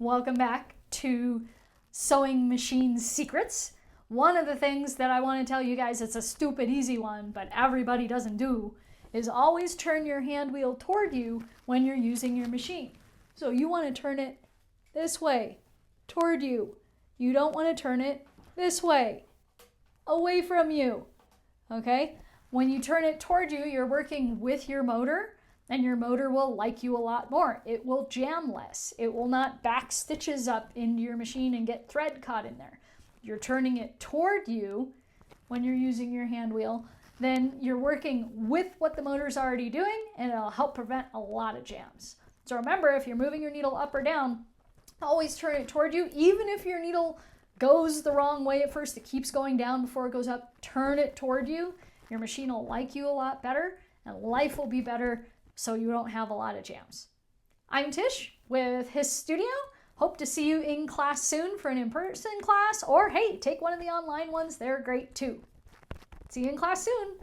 Welcome back to Sewing Machine Secrets. One of the things that I want to tell you guys, it's a stupid easy one, but everybody doesn't do, is always turn your hand wheel toward you when you're using your machine. So you want to turn it this way, toward you. You don't want to turn it this way, away from you. Okay? When you turn it toward you, you're working with your motor, and your motor will like you a lot more. It will jam less. It will not back stitches up into your machine and get thread caught in there. You're turning it toward you when you're using your hand wheel, then you're working with what the motor's already doing, and it'll help prevent a lot of jams. So remember, if you're moving your needle up or down, always turn it toward you. Even if your needle goes the wrong way at first, it keeps going down before it goes up, turn it toward you. Your machine will like you a lot better, and life will be better, so you don't have a lot of jams. I'm Tish with His Studio. Hope to see you in class soon for an in-person class, or hey, take one of the online ones. They're great too. See you in class soon.